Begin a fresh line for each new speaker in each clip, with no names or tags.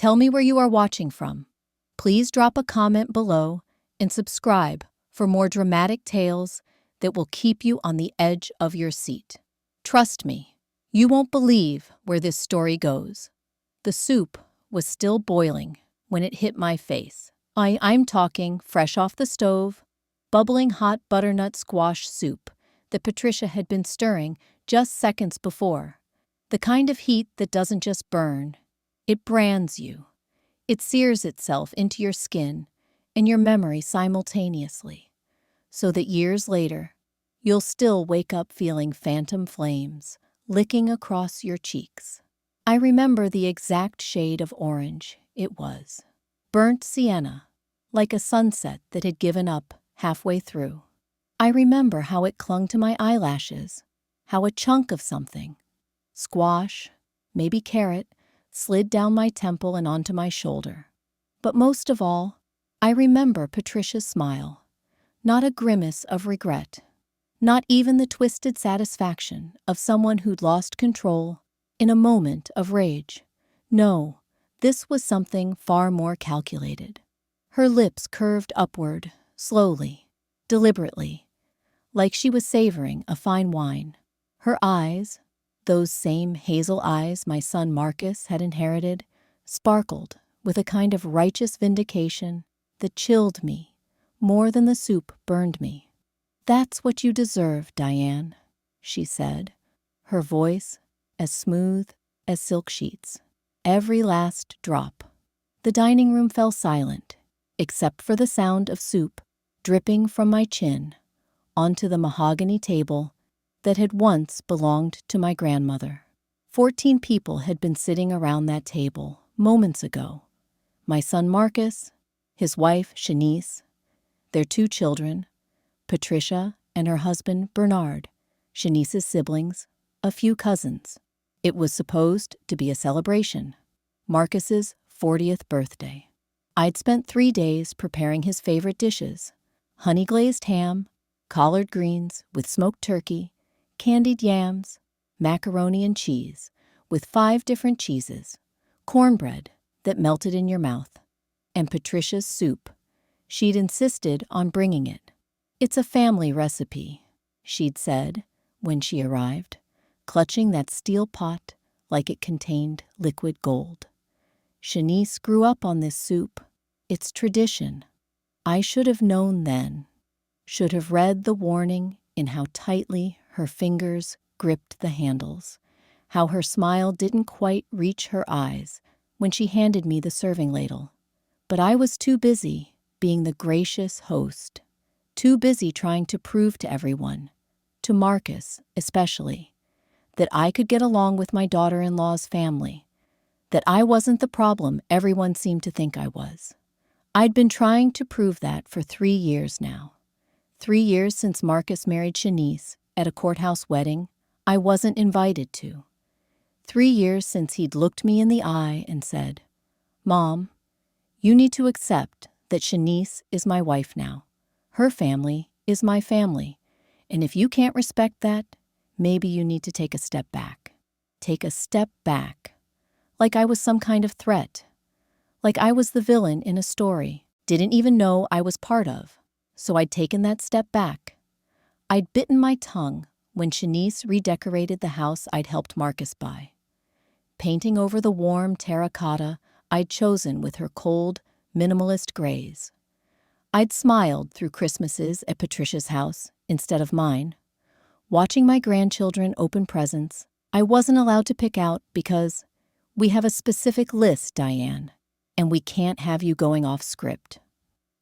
Tell me where you are watching from. Please drop a comment below and subscribe for more dramatic tales that will keep you on the edge of your seat. Trust me, you won't believe where this story goes. The soup was still boiling when it hit my face. I'm talking fresh off the stove, bubbling hot butternut squash soup that Patricia had been stirring just seconds before. The kind of heat that doesn't just burn, it brands you. It sears itself into your skin and your memory simultaneously, so that years later, you'll still wake up feeling phantom flames licking across your cheeks. I remember the exact shade of orange it was. Burnt sienna, like a sunset that had given up halfway through. I remember how it clung to my eyelashes, how a chunk of something, squash, maybe carrot, slid down my temple and onto my shoulder. But most of all, I remember Patricia's smile, not a grimace of regret, not even the twisted satisfaction of someone who'd lost control in a moment of rage. No, this was something far more calculated. Her lips curved upward, slowly, deliberately, like she was savoring a fine wine. Her eyes, those same hazel eyes my son Marcus had inherited, sparkled with a kind of righteous vindication that chilled me more than the soup burned me. "That's what you deserve, Diane," she said, her voice as smooth as silk sheets. Every last drop. The dining room fell silent, except for the sound of soup dripping from my chin onto the mahogany table that had once belonged to my grandmother. 14 people had been sitting around that table moments ago. My son Marcus, his wife Shanice, their 2 children, Patricia and her husband Bernard, Shanice's siblings, a few cousins. It was supposed to be a celebration, Marcus's 40th birthday. I'd spent 3 days preparing his favorite dishes: honey-glazed ham, collard greens with smoked turkey, candied yams, macaroni and cheese with 5 different cheeses, cornbread that melted in your mouth, and Patricia's soup. She'd insisted on bringing it. "It's a family recipe," she'd said when she arrived, clutching that steel pot like it contained liquid gold. "Shanice grew up on this soup. It's tradition." I should have known then, should have read the warning in how tightly her fingers gripped the handles, how her smile didn't quite reach her eyes when she handed me the serving ladle. But I was too busy being the gracious host, too busy trying to prove to everyone, to Marcus especially, that I could get along with my daughter-in-law's family, that I wasn't the problem everyone seemed to think I was. I'd been trying to prove that for 3 years now. 3 years since Marcus married Shanice at a courthouse wedding I wasn't invited to. 3 years since he'd looked me in the eye and said, "Mom, you need to accept that Shanice is my wife now. Her family is my family, and if you can't respect that, maybe you need to take a step back." Take a step back. Like I was some kind of threat. Like I was the villain in a story didn't even know I was part of. So I'd taken that step back. I'd bitten my tongue when Shanice redecorated the house I'd helped Marcus buy, painting over the warm terracotta I'd chosen with her cold, minimalist grays. I'd smiled through Christmases at Patricia's house instead of mine, watching my grandchildren open presents I wasn't allowed to pick out because we have a specific list, Diane, and we can't have you going off script.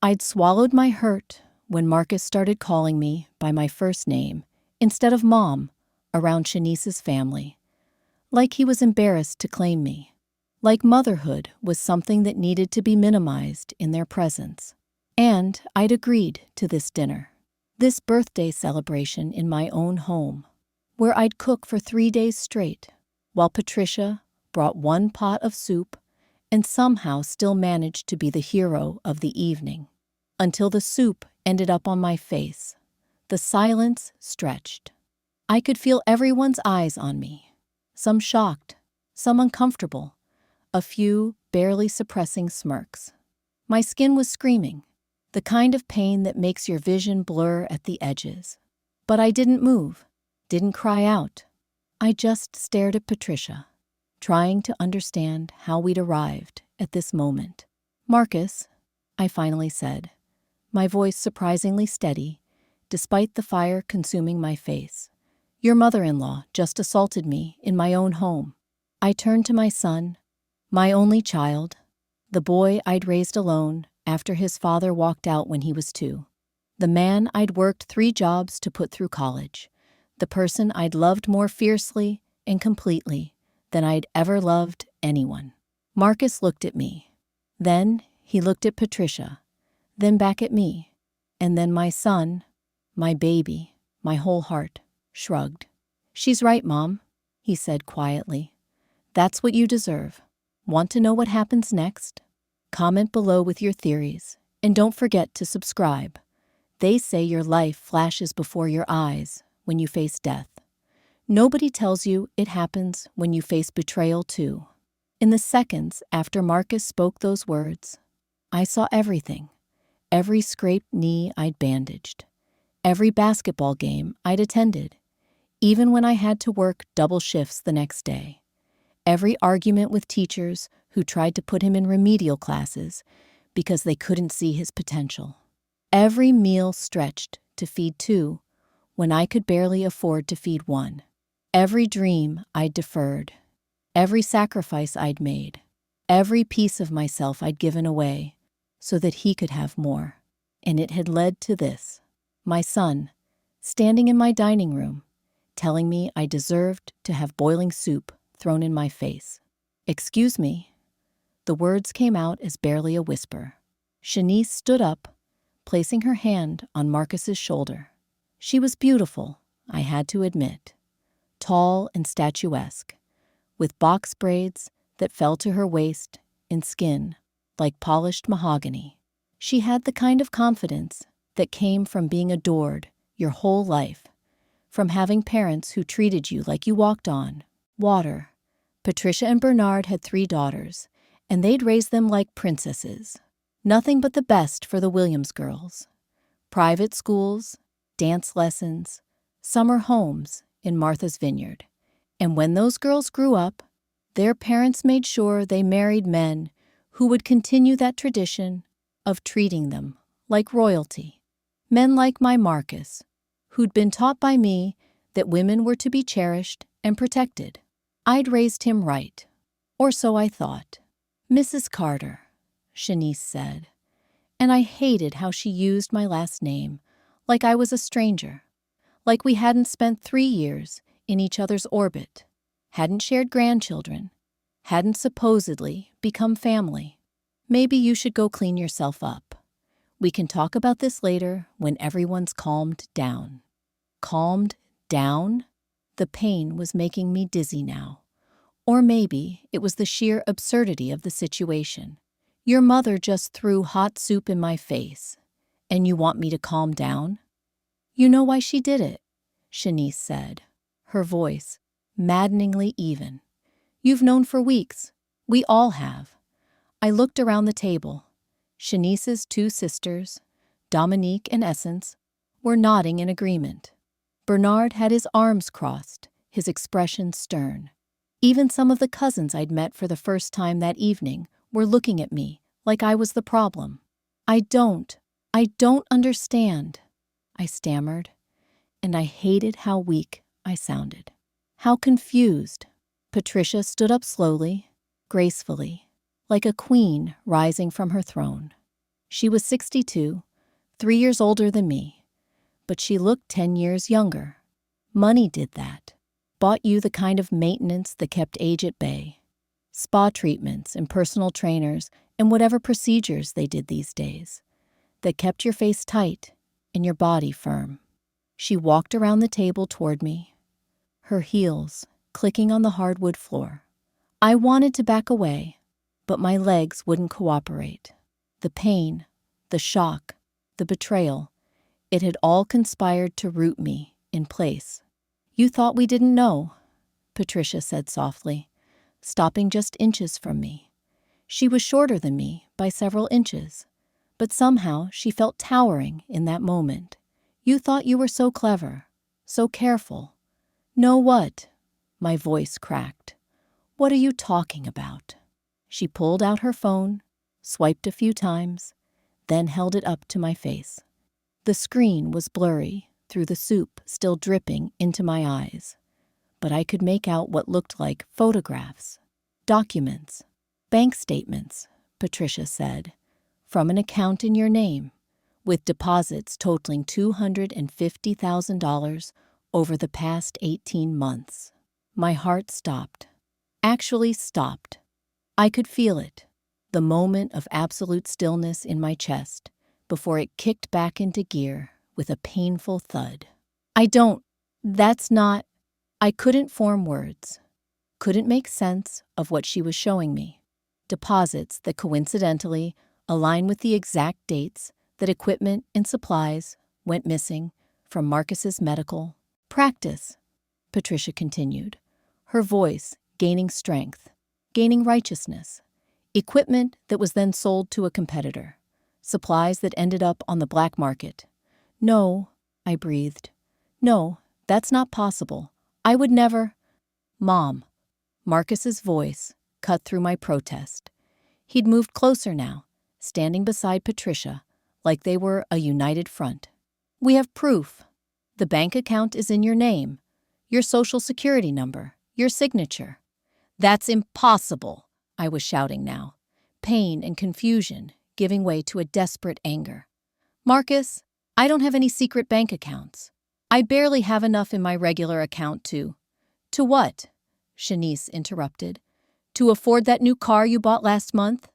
I'd swallowed my hurt when Marcus started calling me by my first name instead of Mom around Shanice's family, like he was embarrassed to claim me, like motherhood was something that needed to be minimized in their presence. And I'd agreed to this dinner, this birthday celebration in my own home, where I'd cook for 3 days straight, while Patricia brought 1 pot of soup and somehow still managed to be the hero of the evening. Until the soup ended up on my face, the silence stretched. I could feel everyone's eyes on me, some shocked, some uncomfortable, a few barely suppressing smirks. My skin was screaming, the kind of pain that makes your vision blur at the edges. But I didn't move, didn't cry out. I just stared at Patricia, trying to understand how we'd arrived at this moment. "Marcus," I finally said, my voice surprisingly steady, despite the fire consuming my face. "Your mother-in-law just assaulted me in my own home." I turned to my son, my only child, the boy I'd raised alone after his father walked out when he was 2. The man I'd worked 3 jobs to put through college. The person I'd loved more fiercely and completely than I'd ever loved anyone. Marcus looked at me. Then he looked at Patricia, then back at me, and then my son, my baby, my whole heart, shrugged. "She's right, Mom," he said quietly. "That's what you deserve. Want to know what happens next? Comment below with your theories, and don't forget to subscribe. They say your life flashes before your eyes when you face death. Nobody tells you it happens when you face betrayal too." In the seconds after Marcus spoke those words, I saw everything. Every scraped knee I'd bandaged. Every basketball game I'd attended, even when I had to work double shifts the next day. Every argument with teachers who tried to put him in remedial classes because they couldn't see his potential. Every meal stretched to feed 2 when I could barely afford to feed 1. Every dream I'd deferred. Every sacrifice I'd made. Every piece of myself I'd given away so that he could have more. And it had led to this. My son, standing in my dining room, telling me I deserved to have boiling soup thrown in my face. "Excuse me." The words came out as barely a whisper. Shanice stood up, placing her hand on Marcus's shoulder. She was beautiful, I had to admit. Tall and statuesque, with box braids that fell to her waist and skin like polished mahogany. She had the kind of confidence that came from being adored your whole life, from having parents who treated you like you walked on water. Patricia and Bernard had 3 daughters, and they'd raised them like princesses. Nothing but the best for the Williams girls. Private schools, dance lessons, summer homes in Martha's Vineyard. And when those girls grew up, their parents made sure they married men who would continue that tradition of treating them like royalty. Men like my Marcus, who'd been taught by me that women were to be cherished and protected. I'd raised him right, or so I thought. "Mrs. Carter," Shanice said, and I hated how she used my last name like I was a stranger, like we hadn't spent 3 years in each other's orbit, hadn't shared grandchildren, hadn't supposedly become family. "Maybe you should go clean yourself up. We can talk about this later when everyone's calmed down." Calmed down? The pain was making me dizzy now. Or maybe it was the sheer absurdity of the situation. Your mother just threw hot soup in my face, and you want me to calm down? "You know why she did it," Shanice said, her voice maddeningly even. "You've known for weeks. We all have." I looked around the table. Shanice's 2 sisters, Dominique and Essence, were nodding in agreement. Bernard had his arms crossed, his expression stern. Even some of the cousins I'd met for the first time that evening were looking at me like I was the problem. I don't understand," I stammered, and I hated how weak I sounded. How confused. Patricia stood up slowly, gracefully, like a queen rising from her throne. She was 62, 3 years older than me, but she looked 10 years younger. Money did that. Bought you the kind of maintenance that kept age at bay. Spa treatments and personal trainers and whatever procedures they did these days, that kept your face tight and your body firm. She walked around the table toward me, her heels clicking on the hardwood floor. I wanted to back away, but my legs wouldn't cooperate. The pain, the shock, the betrayal, it had all conspired to root me in place. "You thought we didn't know," Patricia said softly, stopping just inches from me. She was shorter than me by several inches, but somehow she felt towering in that moment. You thought you were so clever, so careful. Know what? My voice cracked. What are you talking about? She pulled out her phone, swiped a few times, then held it up to my face. The screen was blurry through the soup still dripping into my eyes, but I could make out what looked like photographs, documents, bank statements, Patricia said, from an account in your name, with deposits totaling $250,000 over the past 18 months. My heart stopped. Actually stopped. I could feel it, the moment of absolute stillness in my chest, before it kicked back into gear with a painful thud. That's not. I couldn't form words, couldn't make sense of what she was showing me. Deposits that coincidentally align with the exact dates that equipment and supplies went missing from Marcus's medical practice, Patricia continued, her voice gaining strength, gaining righteousness. Equipment that was then sold to a competitor. Supplies that ended up on the black market. No, I breathed. No, that's not possible. I would never. Mom. Marcus's voice cut through my protest. He'd moved closer now, standing beside Patricia, like they were a united front. We have proof. The bank account is in your name, your social security number, your signature. That's impossible, I was shouting now, pain and confusion giving way to a desperate anger. Marcus, I don't have any secret bank accounts. I barely have enough in my regular account to what? Shanice interrupted. To afford that new car you bought last month?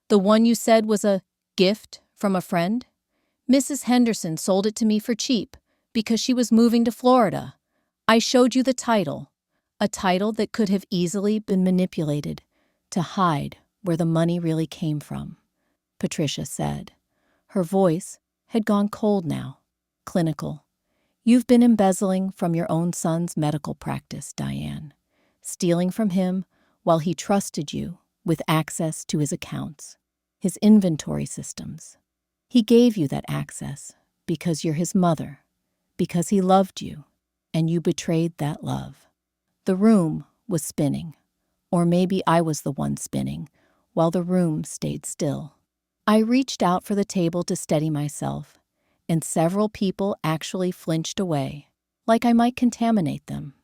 The one you said was a gift from a friend? Mrs. Henderson sold it to me for cheap because she was moving to Florida. I showed you the title, a title that could have easily been manipulated to hide where the money really came from, Patricia said. Her voice had gone cold now, clinical. You've been embezzling from your own son's medical practice, Diane, stealing from him while he trusted you with access to his accounts, his inventory systems. He gave you that access because you're his mother, because he loved you, and you betrayed that love. The room was spinning, or maybe I was the one spinning, while the room stayed still. I reached out for the table to steady myself, and several people actually flinched away, like I might contaminate them.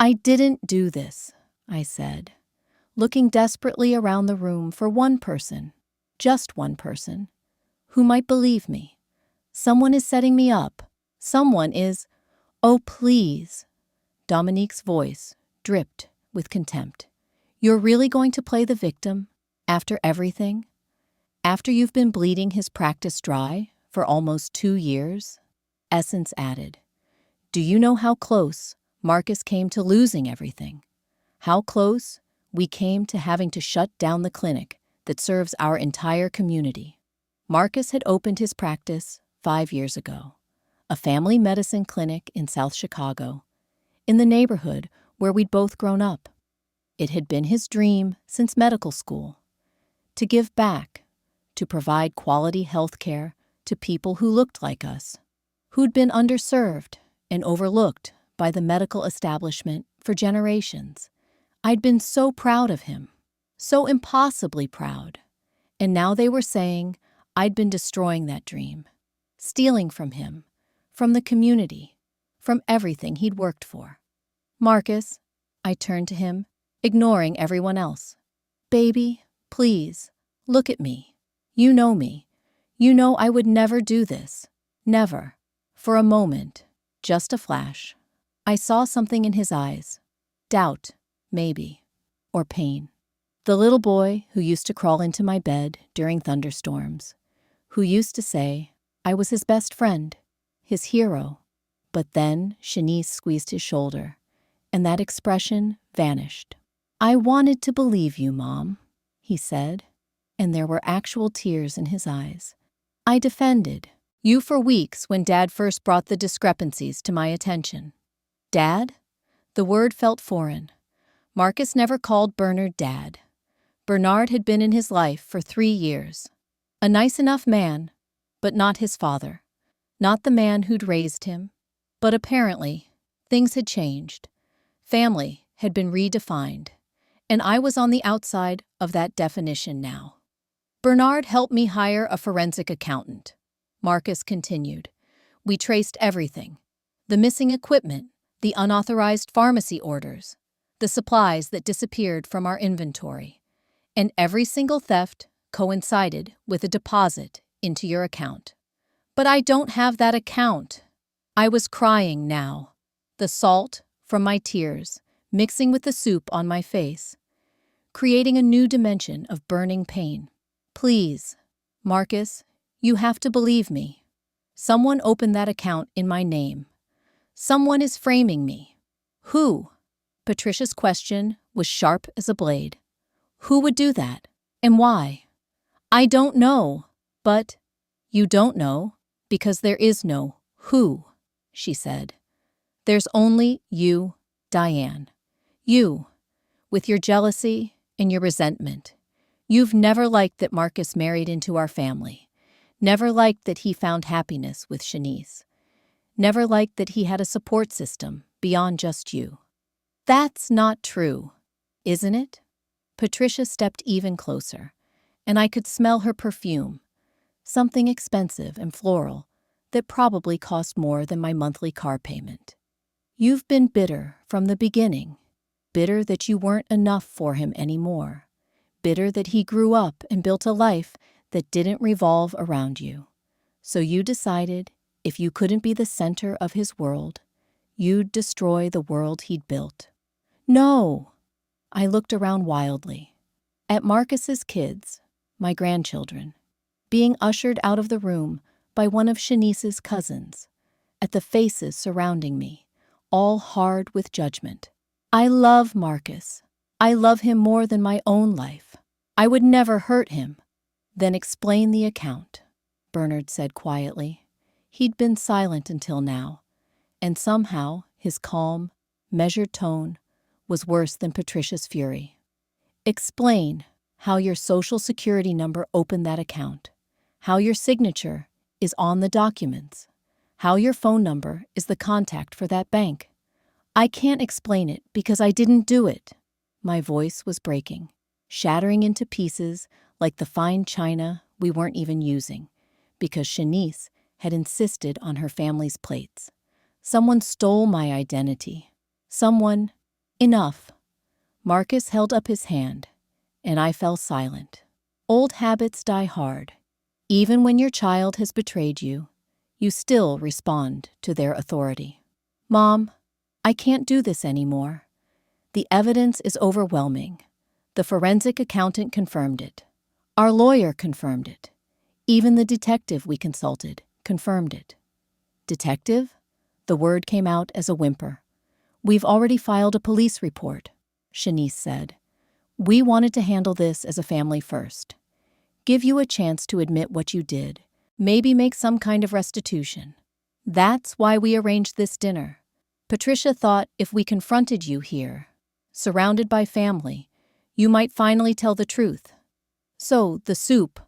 I didn't do this, I said, looking desperately around the room for one person, just one person, who might believe me. Someone is setting me up. Someone is. Oh, please. Dominique's voice dripped with contempt. You're really going to play the victim after everything? After you've been bleeding his practice dry for almost 2 years? Essence added. Do you know how close Marcus came to losing everything? How close we came to having to shut down the clinic that serves our entire community? Marcus had opened his practice 5 years ago, a family medicine clinic in South Chicago, in the neighborhood where we'd both grown up. It had been his dream since medical school, to give back, to provide quality health care to people who looked like us, who'd been underserved and overlooked by the medical establishment for generations. I'd been so proud of him, so impossibly proud, and now they were saying I'd been destroying that dream, stealing from him, from the community, from everything he'd worked for. Marcus, I turned to him, ignoring everyone else. Baby, please, look at me. You know me. You know I would never do this. Never. For a moment, just a flash, I saw something in his eyes. Doubt, maybe, or pain. The little boy who used to crawl into my bed during thunderstorms, who used to say I was his best friend, his hero. But then Shanice squeezed his shoulder, and that expression vanished. I wanted to believe you, Mom, he said, and there were actual tears in his eyes. I defended you for weeks when Dad first brought the discrepancies to my attention. Dad? The word felt foreign. Marcus never called Bernard Dad. Bernard had been in his life for 3 years. A nice enough man, but not his father. Not the man who'd raised him. But apparently, things had changed. Family had been redefined, and I was on the outside of that definition now. Bernard helped me hire a forensic accountant. Marcus continued. We traced everything. The missing equipment, the unauthorized pharmacy orders, the supplies that disappeared from our inventory. And every single theft coincided with a deposit into your account. But I don't have that account. I was crying now, the salt from my tears mixing with the soup on my face, creating a new dimension of burning pain. Please, Marcus, you have to believe me. Someone opened that account in my name. Someone is framing me. Who? Patricia's question was sharp as a blade. Who would do that? And why? I don't know. But you don't know because there is no who, she said. There's only you, Diane. You, with your jealousy and your resentment. You've never liked that Marcus married into our family. Never liked that he found happiness with Shanice. Never liked that he had a support system beyond just you. That's not true, isn't it? Patricia stepped even closer, and I could smell her perfume, something expensive and floral that probably cost more than my monthly car payment. You've been bitter from the beginning, bitter that you weren't enough for him anymore, bitter that he grew up and built a life that didn't revolve around you. So you decided if you couldn't be the center of his world, you'd destroy the world he'd built. No! I looked around wildly, at Marcus's kids, my grandchildren, being ushered out of the room by one of Shanice's cousins, at the faces surrounding me, all hard with judgment. I love Marcus. I love him more than my own life. I would never hurt him. Then explain the account, Bernard said quietly. He'd been silent until now, and somehow his calm, measured tone was worse than Patricia's fury. Explain how your social security number opened that account, how your signature is on the documents, how your phone number is the contact for that bank. I can't explain it because I didn't do it. My voice was breaking, shattering into pieces like the fine china we weren't even using, because Shanice had insisted on her family's plates. Someone stole my identity. Someone... Enough. Marcus held up his hand, and I fell silent. Old habits die hard. Even when your child has betrayed you, you still respond to their authority. Mom, I can't do this anymore. The evidence is overwhelming. The forensic accountant confirmed it. Our lawyer confirmed it. Even the detective we consulted confirmed it. Detective? The word came out as a whimper. We've already filed a police report, Shanice said. We wanted to handle this as a family first. Give you a chance to admit what you did. Maybe make some kind of restitution. That's why we arranged this dinner. Patricia thought if we confronted you here, surrounded by family, you might finally tell the truth. So, the soup,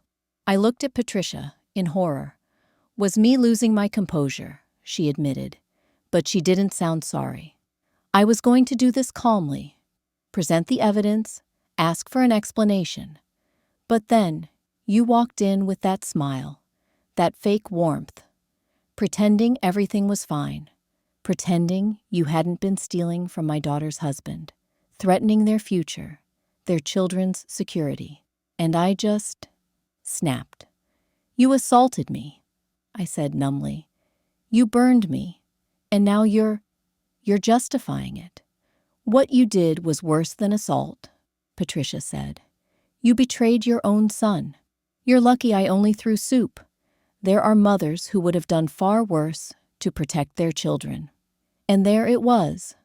I looked at Patricia in horror, was me losing my composure, she admitted, but she didn't sound sorry. I was going to do this calmly, present the evidence, ask for an explanation. But then, you walked in with that smile, that fake warmth, pretending everything was fine, pretending you hadn't been stealing from my daughter's husband, threatening their future, their children's security. And I just snapped. You assaulted me, I said numbly. You burned me, and now you're justifying it. What you did was worse than assault, Patricia said. You betrayed your own son. You're lucky I only threw soup. There are mothers who would have done far worse to protect their children. And there it was,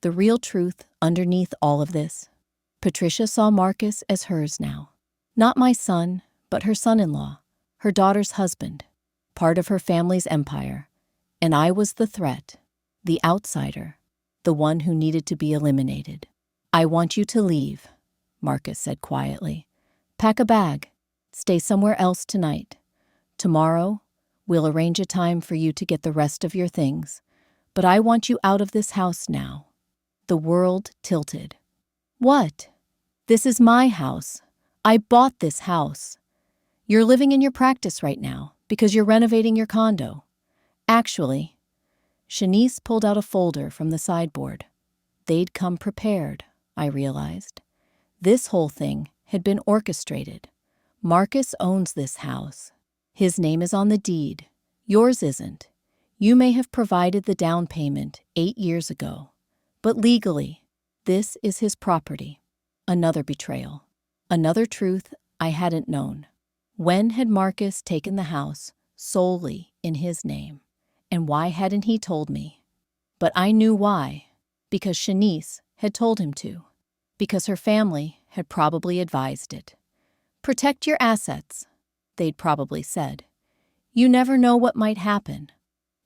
the real truth underneath all of this. Patricia saw Marcus as hers now. Not my son, but her son-in-law, her daughter's husband, part of her family's empire. And I was the threat, the outsider, the one who needed to be eliminated. I want you to leave, Marcus said quietly. Pack a bag. Stay somewhere else tonight. Tomorrow, we'll arrange a time for you to get the rest of your things. But I want you out of this house now. The world tilted. What? This is my house. I bought this house. You're living in your practice right now because you're renovating your condo. Actually, Shanice pulled out a folder from the sideboard. They'd come prepared, I realized. This whole thing had been orchestrated. Marcus owns this house. His name is on the deed. Yours isn't. You may have provided the down payment 8 years ago, but legally, this is his property. Another betrayal. Another truth I hadn't known. When had Marcus taken the house solely in his name? And why hadn't he told me? But I knew why. Because Shanice had told him to. Because her family had probably advised it. Protect your assets, they'd probably said. You never know what might happen.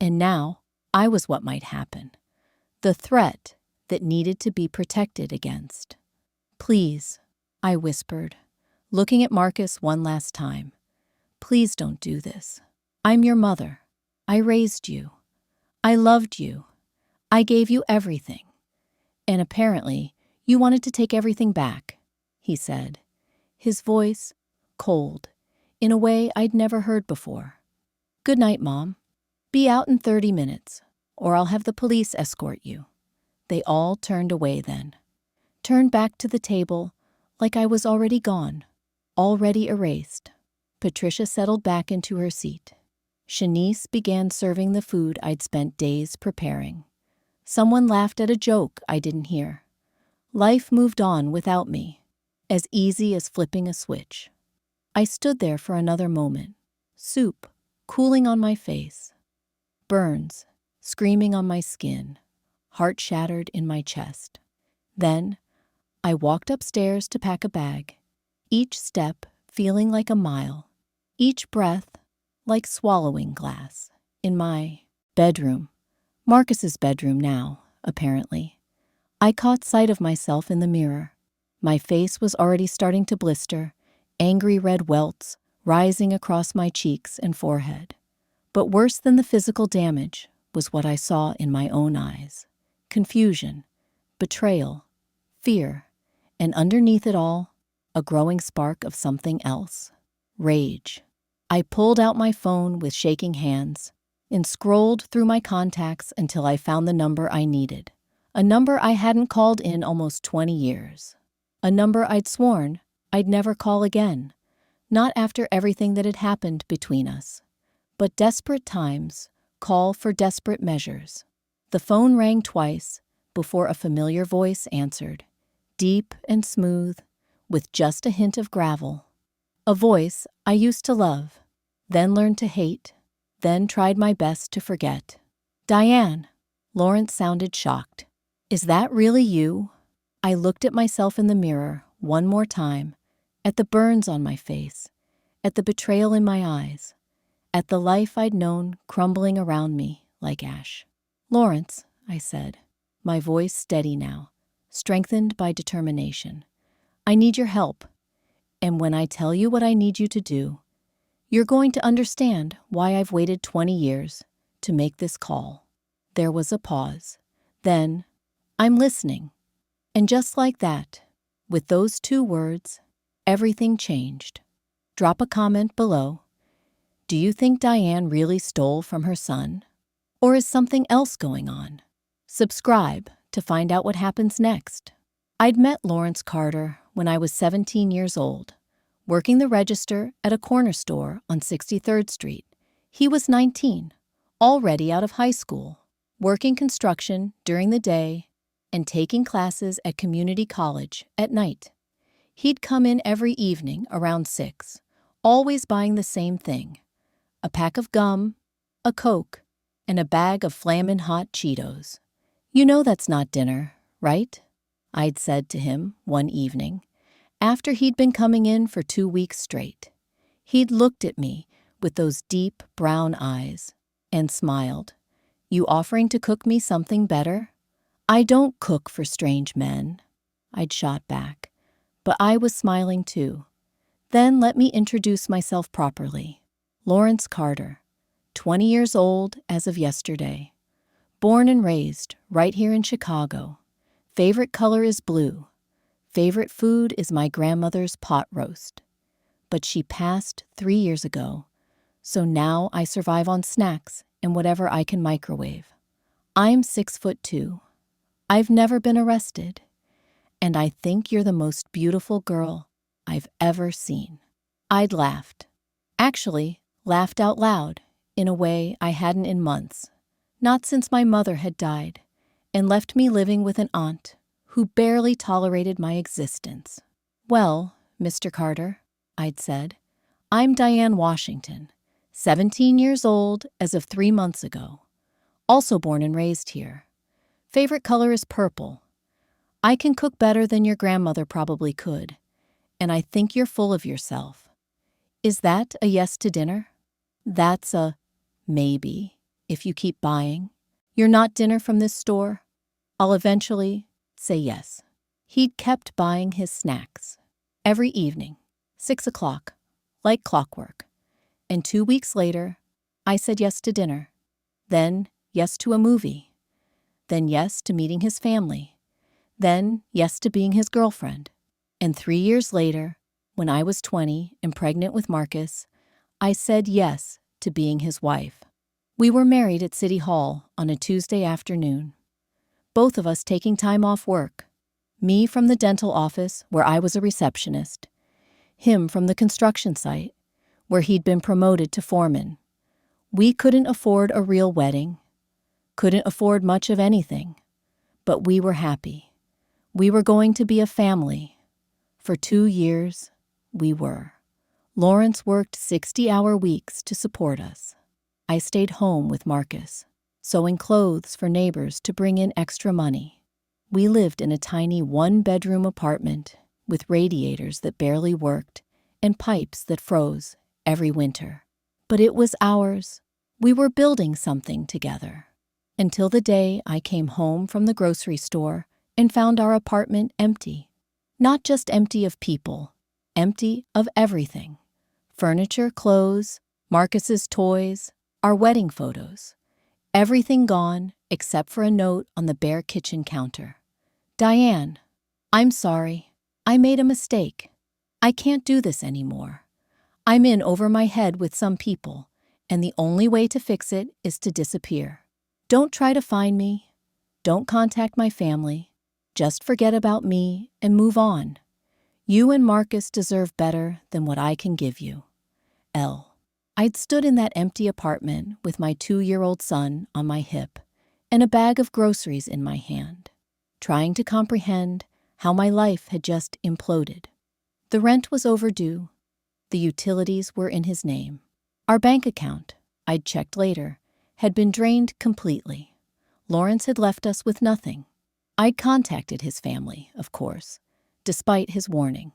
And now, I was what might happen. The threat that needed to be protected against. Please, I whispered, looking at Marcus one last time. Please don't do this. I'm your mother. I raised you. I loved you. I gave you everything. And apparently, you wanted to take everything back, he said, his voice cold, in a way I'd never heard before. Good night, Mom. Be out in 30 minutes, or I'll have the police escort you. They all turned away then. Turned back to the table like I was already gone, already erased. Patricia settled back into her seat. Shanice began serving the food I'd spent days preparing. Someone laughed at a joke I didn't hear. Life moved on without me, as easy as flipping a switch. I stood there for another moment, soup cooling on my face, burns screaming on my skin, heart shattered in my chest. Then, I walked upstairs to pack a bag, each step feeling like a mile, each breath like swallowing glass, in my bedroom. Marcus's bedroom now, apparently. I caught sight of myself in the mirror. My face was already starting to blister, angry red welts rising across my cheeks and forehead. But worse than the physical damage was what I saw in my own eyes. Confusion, betrayal, fear, and underneath it all, a growing spark of something else. Rage. I pulled out my phone with shaking hands and scrolled through my contacts until I found the number I needed. A number I hadn't called in almost 20 years. A number I'd sworn I'd never call again. Not after everything that had happened between us. But desperate times call for desperate measures. The phone rang twice before a familiar voice answered, deep and smooth, with just a hint of gravel. A voice I used to love, then learned to hate, then tried my best to forget. Diane. Lawrence sounded shocked. Is that really you? I looked at myself in the mirror one more time, at the burns on my face, at the betrayal in my eyes, at the life I'd known crumbling around me like ash. Lawrence, I said, my voice steady now, strengthened by determination. I need your help. And when I tell you what I need you to do, you're going to understand why I've waited 20 years to make this call. There was a pause. Then, I'm listening. And just like that, with those 2 words, everything changed. Drop a comment below. Do you think Diane really stole from her son? Or is something else going on? Subscribe to find out what happens next. I'd met Lawrence Carter when I was 17 years old, working the register at a corner store on 63rd Street. He was 19, already out of high school, working construction during the day and taking classes at community college at night. He'd come in every evening around 6, always buying the same thing, a pack of gum, a Coke, and a bag of flamin' hot Cheetos. You know that's not dinner, right? I'd said to him one evening, after he'd been coming in for 2 weeks straight. He'd looked at me with those deep brown eyes and smiled. You offering to cook me something better? I don't cook for strange men, I'd shot back. But I was smiling too. Then let me introduce myself properly. Lawrence Carter, 20 years old as of yesterday. Born and raised right here in Chicago. Favorite color is blue. Favorite food is my grandmother's pot roast. But she passed 3 years ago, so now I survive on snacks and whatever I can microwave. I'm 6'2". I've never been arrested. And I think you're the most beautiful girl I've ever seen. I'd laughed. Actually, laughed out loud, in a way I hadn't in months. Not since my mother had died and left me living with an aunt who barely tolerated my existence. Well, Mr. Carter, I'd said, I'm Diane Washington, 17 years old as of 3 months ago. Also born and raised here. Favorite color is purple. I can cook better than your grandmother probably could, and I think you're full of yourself. Is that a yes to dinner? That's a maybe, if you keep buying. You're not dinner from this store? I'll eventually say yes. He'd kept buying his snacks. Every evening, 6 o'clock, like clockwork. And 2 weeks later, I said yes to dinner. Then yes to a movie. Then yes to meeting his family. Then yes to being his girlfriend. And 3 years later, when I was 20 and pregnant with Marcus, I said yes to being his wife. We were married at City Hall on a Tuesday afternoon. Both of us taking time off work. Me from the dental office, where I was a receptionist. Him from the construction site, where he'd been promoted to foreman. We couldn't afford a real wedding. Couldn't afford much of anything. But we were happy. We were going to be a family. For 2 years, we were. Lawrence worked 60-hour weeks to support us. I stayed home with Marcus, sewing clothes for neighbors to bring in extra money. We lived in a tiny 1-bedroom apartment with radiators that barely worked and pipes that froze every winter. But it was ours. We were building something together. Until the day I came home from the grocery store and found our apartment empty. Not just empty of people, empty of everything. Furniture, clothes, Marcus's toys, our wedding photos. Everything gone except for a note on the bare kitchen counter. Diane, I'm sorry. I made a mistake. I can't do this anymore. I'm in over my head with some people, and the only way to fix it is to disappear. Don't try to find me. Don't contact my family. Just forget about me and move on. You and Marcus deserve better than what I can give you. L. I'd stood in that empty apartment with my 2-year-old son on my hip and a bag of groceries in my hand, trying to comprehend how my life had just imploded. The rent was overdue. The utilities were in his name. Our bank account, I'd checked later, had been drained completely. Lawrence had left us with nothing. I'd contacted his family, of course, despite his warning.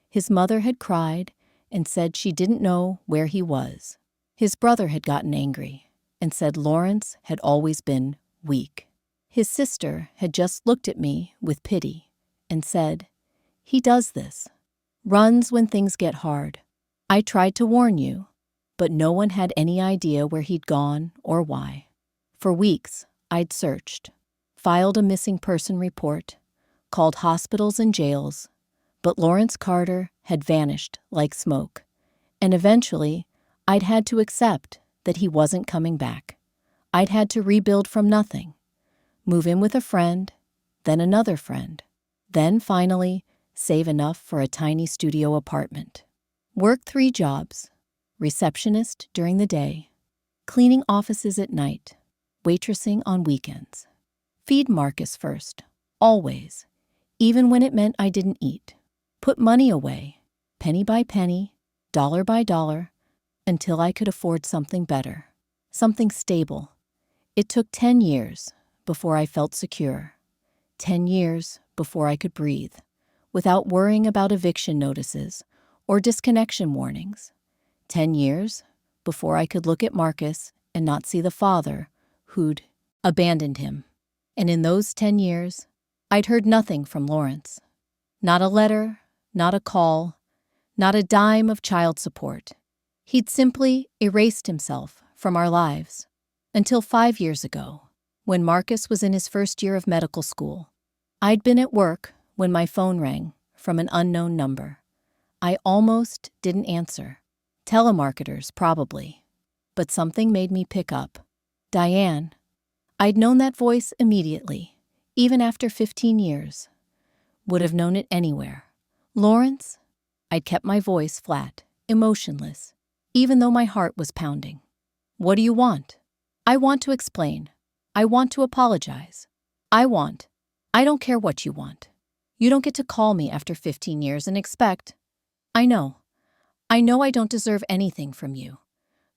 His mother had cried and said she didn't know where he was. His brother had gotten angry and said Lawrence had always been weak. His sister had just looked at me with pity and said, "He does this. Runs when things get hard. I tried to warn you, but no one had any idea where he'd gone or why." For weeks, I'd searched, filed a missing person report, called hospitals and jails, but Lawrence Carter had vanished like smoke, and eventually I'd had to accept that he wasn't coming back. I'd had to rebuild from nothing, move in with a friend, then another friend, then finally save enough for a tiny studio apartment. Work 3 jobs, receptionist during the day, cleaning offices at night, waitressing on weekends. Feed Marcus first, always, even when it meant I didn't eat. Put money away, penny by penny, dollar by dollar, until I could afford something better, something stable. It took 10 years before I felt secure, 10 years before I could breathe, without worrying about eviction notices or disconnection warnings. 10 years before I could look at Marcus and not see the father who'd abandoned him. And in those 10 years, I'd heard nothing from Lawrence. Not a letter, not a call, not a dime of child support. He'd simply erased himself from our lives. Until 5 years ago, when Marcus was in his first year of medical school. I'd been at work when my phone rang from an unknown number. I almost didn't answer. Telemarketers, probably. But something made me pick up. Diane. I'd known that voice immediately, even after 15 years. Would have known it anywhere. Lawrence? I'd kept my voice flat, emotionless, even though my heart was pounding. What do you want? I want to explain. I want to apologize. I don't care what you want. You don't get to call me after 15 years and expect. I know I don't deserve anything from you.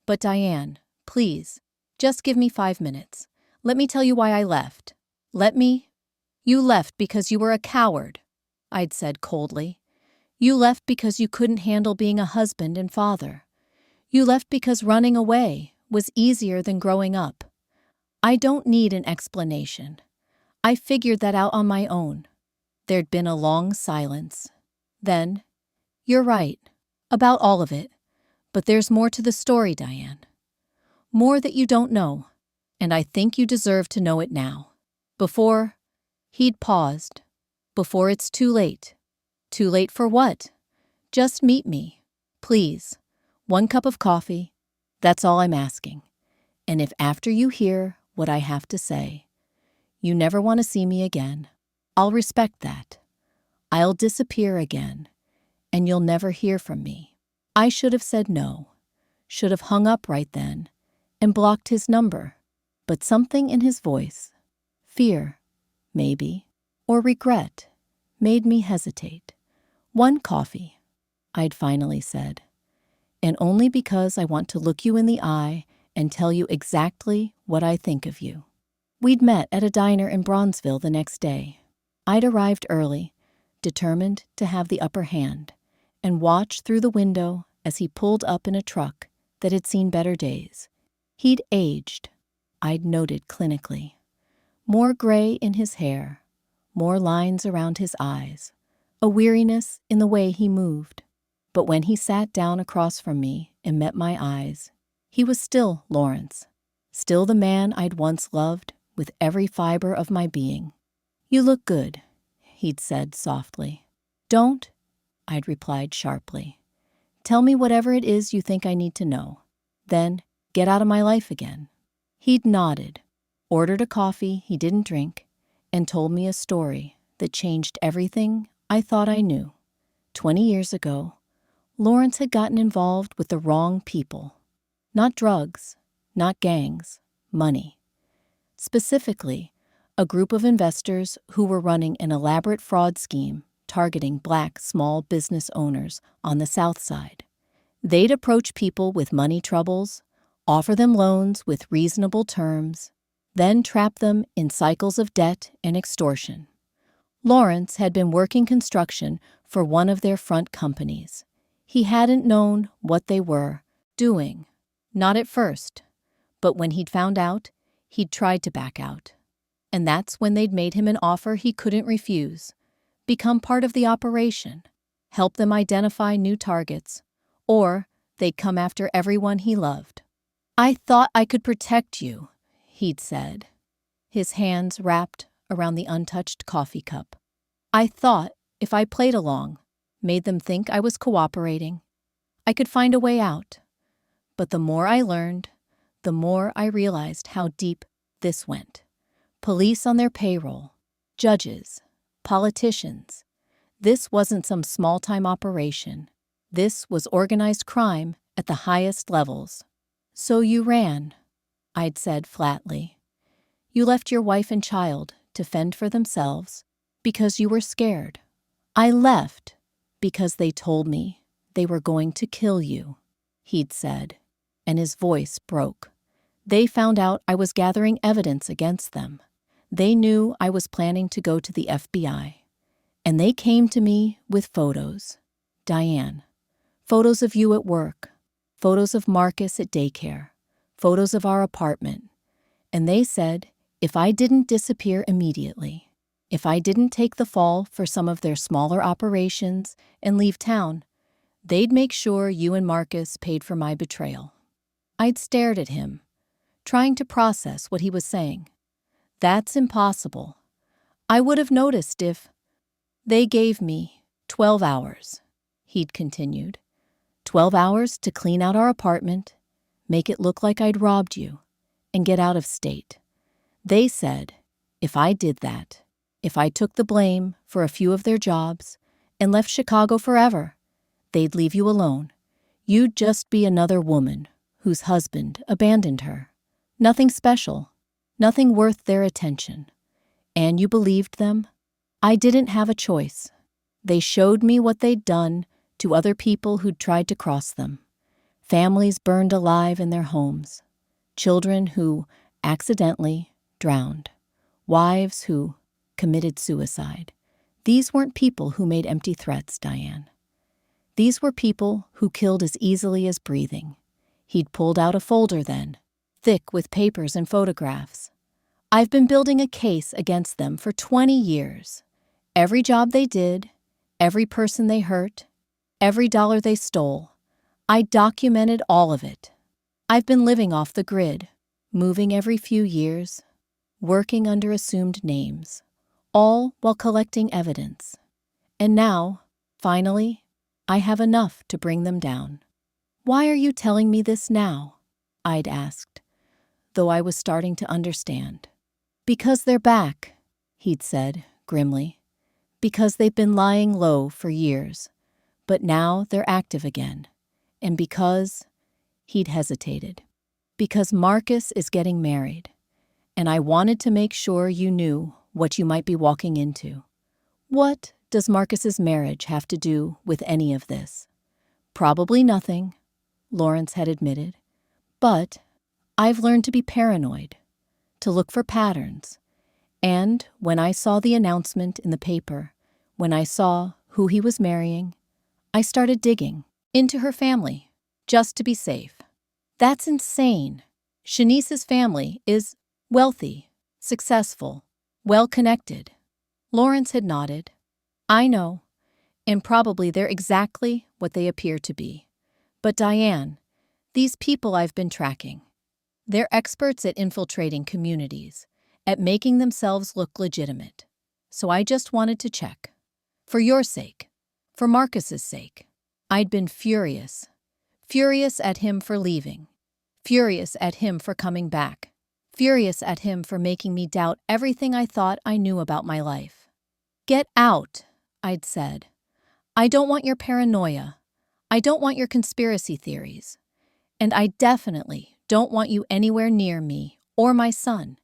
But Diane, please, just give me 5 minutes. Let me tell you why I left. You left because you were a coward, I'd said coldly. You left because you couldn't handle being a husband and father. You left because running away was easier than growing up. I don't need an explanation. I figured that out on my own. There'd been a long silence. Then, you're right, about all of it, but there's more to the story, Diane. More that you don't know, and I think you deserve to know it now. Before, he'd paused. Before it's too late. Too late for what? Just meet me, please. 1 cup of coffee, that's all I'm asking. And if after you hear what I have to say, you never want to see me again, I'll respect that. I'll disappear again, and you'll never hear from me. I should have said no, should have hung up right then, and blocked his number. But something in his voice, fear, maybe, or regret, made me hesitate. 1 coffee, I'd finally said, and only because I want to look you in the eye and tell you exactly what I think of you. We'd met at a diner in Bronzeville the next day. I'd arrived early, determined to have the upper hand, and watched through the window as he pulled up in a truck that had seen better days. He'd aged, I'd noted clinically. More gray in his hair, more lines around his eyes, a weariness in the way he moved. But when he sat down across from me and met my eyes, he was still Lawrence, still the man I'd once loved with every fiber of my being. You look good, he'd said softly. Don't, I'd replied sharply. Tell me whatever it is you think I need to know. Then get out of my life again. He'd nodded, ordered a coffee he didn't drink, and told me a story that changed everything I thought I knew. 20 years ago, Lawrence had gotten involved with the wrong people. Not drugs, not gangs, money. Specifically, a group of investors who were running an elaborate fraud scheme targeting Black small business owners on the South Side. They'd approach people with money troubles, offer them loans with reasonable terms, then trap them in cycles of debt and extortion. Lawrence had been working construction for one of their front companies. He hadn't known what they were doing. Not at first, but when he'd found out, he'd tried to back out. And that's when they'd made him an offer he couldn't refuse. Become part of the operation, help them identify new targets, or they'd come after everyone he loved. I thought I could protect you, he'd said, his hands wrapped around the untouched coffee cup. I thought if I played along, made them think I was cooperating, I could find a way out. But the more I learned, the more I realized how deep this went. Police on their payroll, judges, politicians. This wasn't some small-time operation. This was organized crime at the highest levels. So you ran, I'd said flatly. You left your wife and child to fend for themselves because you were scared. I left because they told me they were going to kill you, he'd said, and his voice broke. They found out I was gathering evidence against them. They knew I was planning to go to the FBI. And they came to me with photos. Diane, photos of you at work, photos of Marcus at daycare, photos of our apartment. And they said if I didn't disappear immediately, If I didn't take the fall for some of their smaller operations and leave town, they'd make sure you and Marcus paid for my betrayal. I'd stared at him, trying to process what he was saying. That's impossible. I would have noticed if they gave me 12 hours, he'd continued. 12 hours to clean out our apartment, make it look like I'd robbed you, and get out of state. They said, if I did that, if I took the blame for a few of their jobs and left Chicago forever, they'd leave you alone. You'd just be another woman whose husband abandoned her. Nothing special, nothing worth their attention. And you believed them? I didn't have a choice. They showed me what they'd done to other people who'd tried to cross them. Families burned alive in their homes. Children who accidentally drowned. Wives who committed suicide. These weren't people who made empty threats, Diane. These were people who killed as easily as breathing. He'd pulled out a folder then, thick with papers and photographs. I've been building a case against them for 20 years. Every job they did, every person they hurt, every dollar they stole. I documented all of it. I've been living off the grid, moving every few years, working under assumed names, all while collecting evidence. And now, finally, I have enough to bring them down. Why are you telling me this now? I'd asked, though I was starting to understand. Because they're back, he'd said grimly. Because they've been lying low for years, but now they're active again. And because, he'd hesitated, because Marcus is getting married, and I wanted to make sure you knew what you might be walking into. What does Marcus's marriage have to do with any of this? Probably nothing, Lawrence had admitted, but I've learned to be paranoid, to look for patterns. And when I saw the announcement in the paper, when I saw who he was marrying, I started digging into her family, just to be safe. That's insane. Shanice's family is wealthy, successful, well-connected. Lawrence had nodded. I know, and probably they're exactly what they appear to be. But Diane, these people I've been tracking, they're experts at infiltrating communities, at making themselves look legitimate. So I just wanted to check. For your sake, for Marcus's sake. I'd been furious. Furious at him for leaving. Furious at him for coming back. Furious at him for making me doubt everything I thought I knew about my life. Get out, I'd said. I don't want your paranoia. I don't want your conspiracy theories. And I definitely don't want you anywhere near me or my son.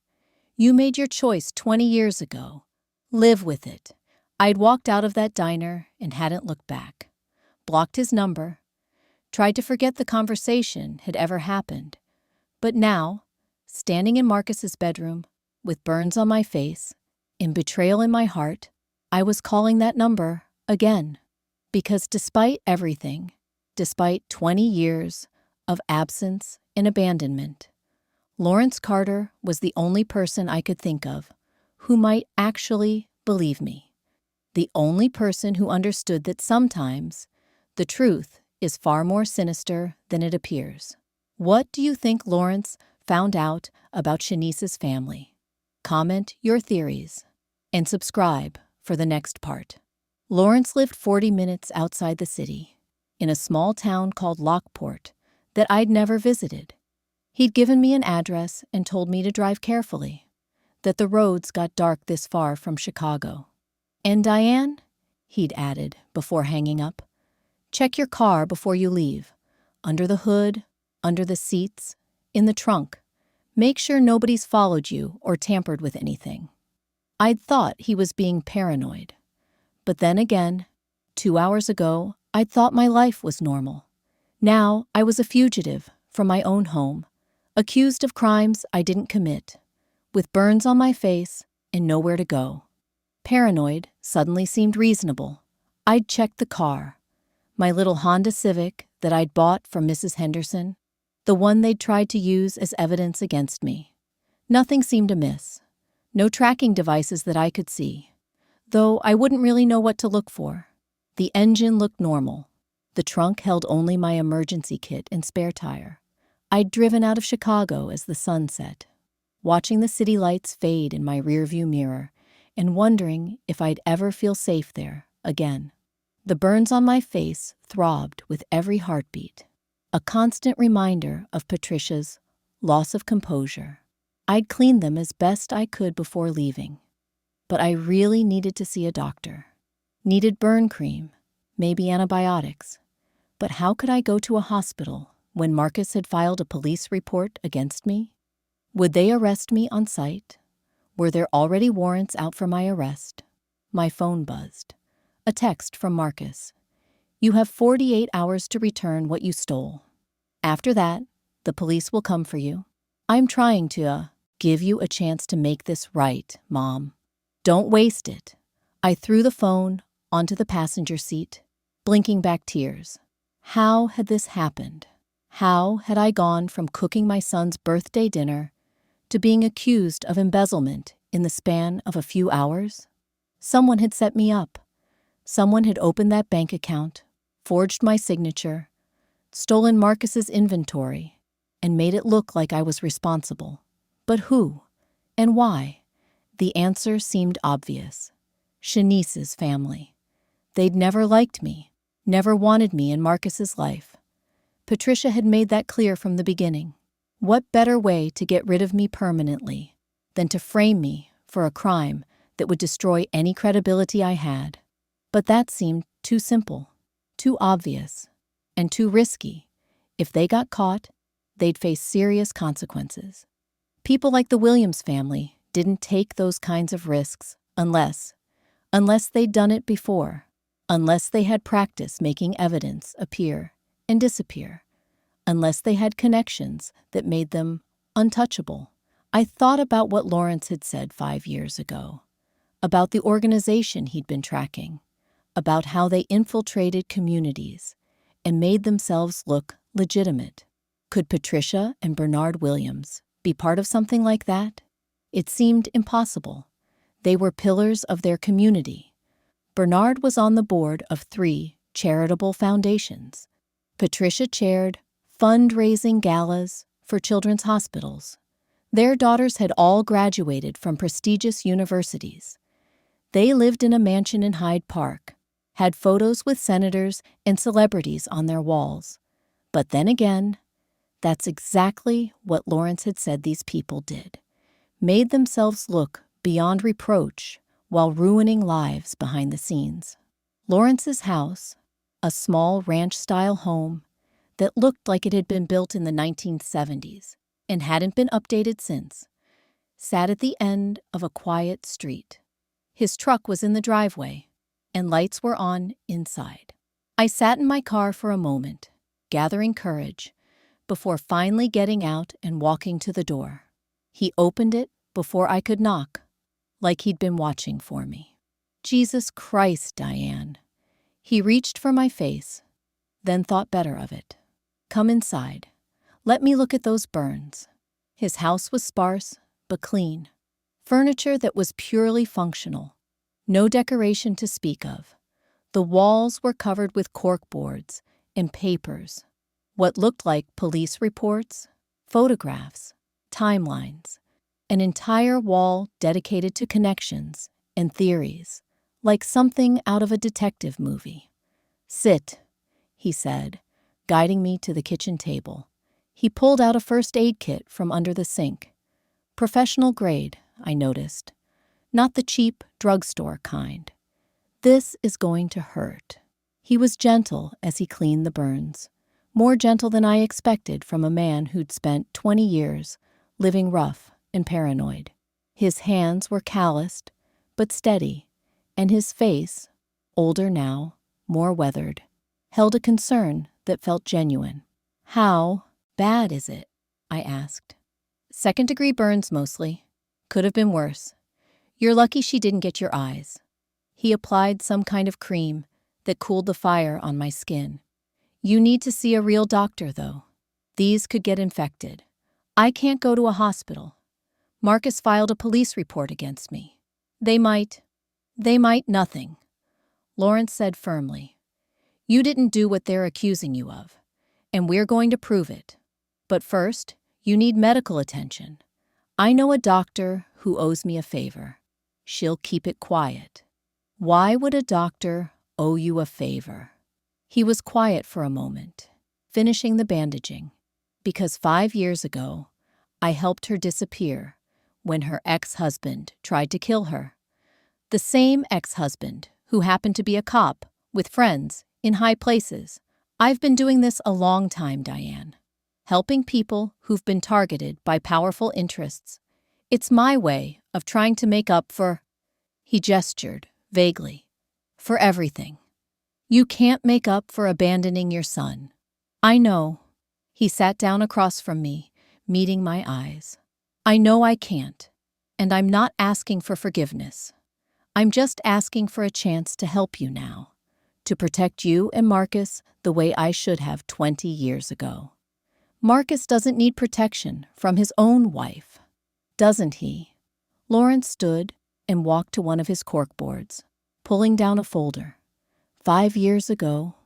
You made your choice 20 years ago. Live with it. I'd walked out of that diner and hadn't looked back. Blocked his number. Tried to forget the conversation had ever happened. But now, standing in Marcus's bedroom, with burns on my face, and betrayal in my heart, I was calling that number again. Because despite everything, despite 20 years of absence and abandonment, Lawrence Carter was the only person I could think of who might actually believe me. The only person who understood that sometimes the truth is far more sinister than it appears. What do you think Lawrence found out about Shanice's family? Comment your theories and subscribe for the next part. Lawrence lived 40 minutes outside the city, in a small town called Lockport that I'd never visited. He'd given me an address and told me to drive carefully, that the roads got dark this far from Chicago. And Diane, he'd added before hanging up, check your car before you leave, under the hood, under the seats, in the trunk. Make sure nobody's followed you or tampered with anything. I'd thought he was being paranoid. But then again, 2 hours ago, I'd thought my life was normal. Now I was a fugitive from my own home, accused of crimes I didn't commit, with burns on my face and nowhere to go. Paranoid suddenly seemed reasonable. I'd checked the car, my little Honda Civic that I'd bought from Mrs. Henderson, the one they'd tried to use as evidence against me. Nothing seemed amiss. No tracking devices that I could see. though I wouldn't really know what to look for. The engine looked normal. The trunk held only my emergency kit and spare tire. I'd driven out of Chicago as the sun set, watching the city lights fade in my rearview mirror and wondering if I'd ever feel safe there again. The burns on my face throbbed with every heartbeat, a constant reminder of Patricia's loss of composure. I'd cleaned them as best I could before leaving, but I really needed to see a doctor. Needed burn cream, maybe antibiotics. But how could I go to a hospital when Marcus had filed a police report against me? Would they arrest me on sight? Were there already warrants out for my arrest? My phone buzzed. A text from Marcus. You have 48 hours to return what you stole. After that, the police will come for you. I'm trying to give you a chance to make this right, Mom. Don't waste it. I threw the phone onto the passenger seat, blinking back tears. How had this happened? How had I gone from cooking my son's birthday dinner to being accused of embezzlement in the span of a few hours? Someone had set me up. Someone had opened that bank account, forged my signature, stolen Marcus's inventory, and made it look like I was responsible. But who? And why? The answer seemed obvious. Shanice's family. They'd never liked me, never wanted me in Marcus's life. Patricia had made that clear from the beginning. What better way to get rid of me permanently than to frame me for a crime that would destroy any credibility I had? But that seemed too simple, too obvious, and too risky. If they got caught, they'd face serious consequences. People like the Williams family didn't take those kinds of risks unless they'd done it before, unless they had practice making evidence appear and disappear, unless they had connections that made them untouchable. I thought about what Lawrence had said 5 years ago, about the organization he'd been tracking, about how they infiltrated communities and made themselves look legitimate. Could Patricia and Bernard Williams be part of something like that? It seemed impossible. They were pillars of their community. Bernard was on the board of 3 charitable foundations. Patricia chaired fundraising galas for children's hospitals. Their daughters had all graduated from prestigious universities. They lived in a mansion in Hyde Park, had photos with senators and celebrities on their walls. But then again, that's exactly what Lawrence had said these people did. Made themselves look beyond reproach while ruining lives behind the scenes. Lawrence's house, a small ranch-style home that looked like it had been built in the 1970s and hadn't been updated since, sat at the end of a quiet street. His truck was in the driveway, and lights were on inside. I sat in my car for a moment, gathering courage, before finally getting out and walking to the door. He opened it before I could knock, like he'd been watching for me. Jesus Christ, Diane. He reached for my face, then thought better of it. Come inside. Let me look at those burns. His house was sparse, but clean. Furniture that was purely functional. No decoration to speak of. The walls were covered with corkboards and papers. What looked like police reports, photographs, timelines. An entire wall dedicated to connections and theories, like something out of a detective movie. Sit, he said, guiding me to the kitchen table. He pulled out a first aid kit from under the sink. Professional grade, I noticed. Not the cheap drugstore kind. This is going to hurt. He was gentle as he cleaned the burns. More gentle than I expected from a man who'd spent 20 years living rough and paranoid. His hands were calloused, but steady, and his face, older now, more weathered, held a concern that felt genuine. How bad is it? I asked. Second-degree burns mostly. Could have been worse. You're lucky she didn't get your eyes. He applied some kind of cream that cooled the fire on my skin. You need to see a real doctor, though. These could get infected. I can't go to a hospital. Marcus filed a police report against me. They might They might nothing, Lawrence said firmly. You didn't do what they're accusing you of, and we're going to prove it. But first, you need medical attention. I know a doctor who owes me a favor. She'll keep it quiet. Why would a doctor owe you a favor? He was quiet for a moment, finishing the bandaging. Because 5 years ago, I helped her disappear when her ex-husband tried to kill her. The same ex-husband who happened to be a cop with friends in high places. I've been doing this a long time, Diane. Helping people who've been targeted by powerful interests. It's my way of trying to make up for, he gestured vaguely, for everything. You can't make up for abandoning your son. I know. He sat down across from me, meeting my eyes. I know I can't, and I'm not asking for forgiveness. I'm just asking for a chance to help you now, to protect you and Marcus the way I should have 20 years ago. Marcus doesn't need protection from his own wife, doesn't he? Lawrence stood and walked to one of his corkboards, pulling down a folder. 5 years ago,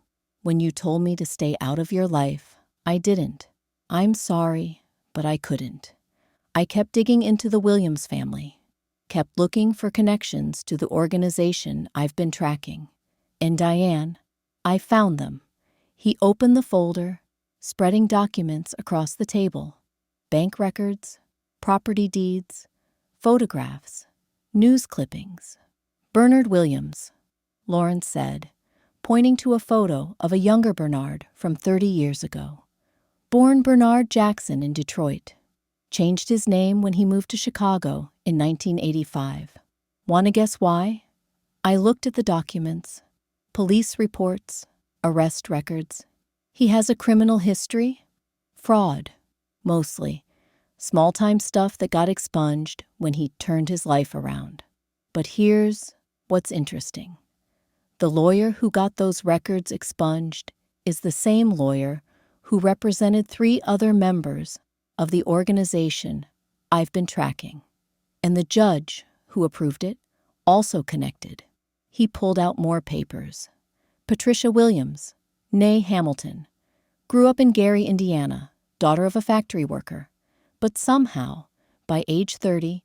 when you told me to stay out of your life, I didn't. I'm sorry, but I couldn't. I kept digging into the Williams family, kept looking for connections to the organization I've been tracking. And Diane, I found them. He opened the folder, spreading documents across the table. Bank records, property deeds, photographs, news clippings. Bernard Williams, Lawrence said, pointing to a photo of a younger Bernard from 30 years ago. Born Bernard Jackson in Detroit. Changed his name when he moved to Chicago in 1985. Want to guess why? I looked at the documents, police reports, arrest records. He has a criminal history? Fraud, mostly. Small-time stuff that got expunged when he turned his life around. But here's what's interesting. The lawyer who got those records expunged is the same lawyer who represented 3 other members of the organization I've been tracking. And the judge who approved it also connected. He pulled out more papers. Patricia Williams, née Hamilton, grew up in Gary, Indiana, daughter of a factory worker. But somehow, by age 30,